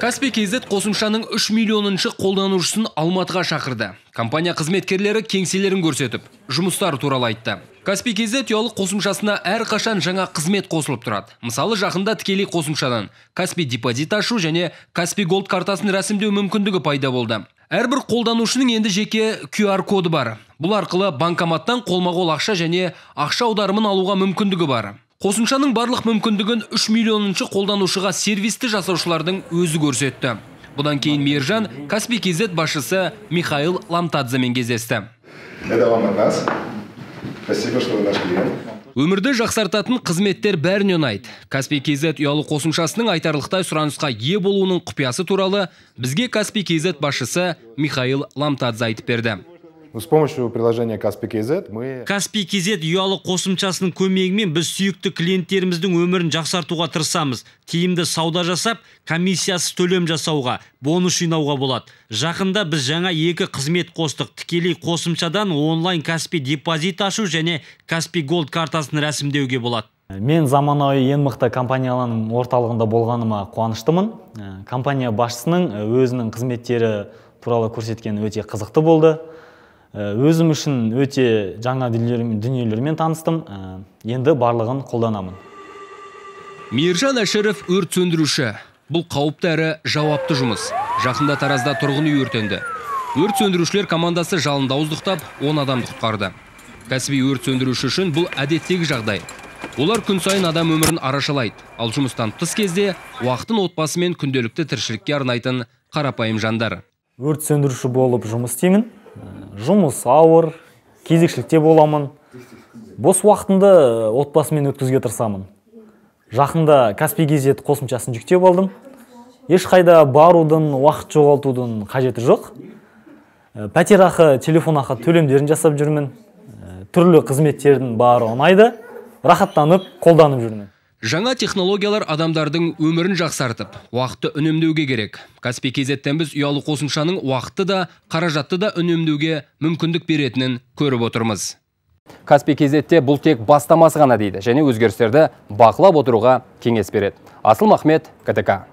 Каспий KZ қосымшаның 3 миллионыншы қолданушысын Алматыға шақырды. Компания қызметкерлері кеңселерін көрсетіп, жұмыстары туралы айтты. Каспий KZ ұялы қосымшасына әрқашан жаңа қызмет қосылып тұрады. Мысалы, жақында тікелей қосымшадан Каспий депозит ашу және Каспий Gold картасын рәсімдеу мүмкіндігі пайда болды. Әрбір қолданушының енді жеке QR коды бар. Бұл арқылы банкоматтан қолма-қол ақша және ақша аударымын алуға мүмкіндігі бар. Қосымшаның барлық мүмкіндігін 3 миллионыншы қолданушыға сервисті жасаушылардың өзі көрсетті. Бұдан кейін Мейіржан Каспий KZ басшысы Михаил Ламтадземен кездесті. Спасибо, что вы наш клиент. Өмірді жақсартатын қызметтер бәріне ұнайды. Каспий KZ ұялы қосымшасының айтарлықтай сұранысқа ие болуының құпиясы туралы бізге Каспий KZ басшысы Михаил Ламтадзе айтып берді. С помощью приложения Каспий KZ мы... Каспий KZ ұялы қосымшасының көмегімен біз сүйікті клиенттеріміздің өмірін жақсартуға тырысамыз. Тиімді сауда жасап, комиссиясыз төлем жасауға, бонус жинауға болады. Жақында біз жаңа 2 қызмет қостық. Тікелей қосымшадан онлайн Каспий депозит ашу және Каспий Gold картасын рәсімдеуге болады. Мен заманауи ең мықты компанияларның орталығында болғаныма қуаныштымын. Компания басшысының өзінің қызметтері туралы көрсеткен өте қызықты болды. Өзім үшін өте жаңа дүниелермен таныстым. Енді барлығын қолданамын. Мейіржан Әшіров өрт сөндіруші. Бұл қауіпті әрі жауапты жұмыс. Жақында Таразда тұрғын үй өртенді. Өрт сөндірушілер командасы жалынды ауыздықтап 10 адамды құтқарды. Кәсіби өрт сөндіруші үшін бұл әдеттегі жағдай. Олар күн сайын адам өмірін арашалайды. Ал жұмыстан тыс кезде уақытын отбасы мен күнделікті тіршілікке арнайтын қарапайым жандар. Өрт сөндіруші болып жұмыс істеймін. Жұмыс ауыр, кезекшілікте боламын. Бос уақытымды отбасымен өткізуге тырысамын. Жақында Каспий KZ қосымшасын жүктеп алдым. Ешқайда барудың, уақыт жоғалтудың қажеті жоқ. Пәтер ақы, телефон ақы төлемдерін жасап жүрмін. Түрлі қызметтердің бары ұнайды. Рахаттанып, қолданып жүрмін. Жаңа технологиялар адамдардың өмірін жақсартып, уақытты үнемдеуге керек. Каспий KZ-тен біз ұялы қосымшаның уақытты да, қаражатты да үнемдеуге мүмкіндік беретінін көріп отырмыз. Каспий KZ-те бұл тек бастамасы ғана дейді, және өзгерістерді бақылап отыруға кеңес береді. Асыл Махмет, КТК.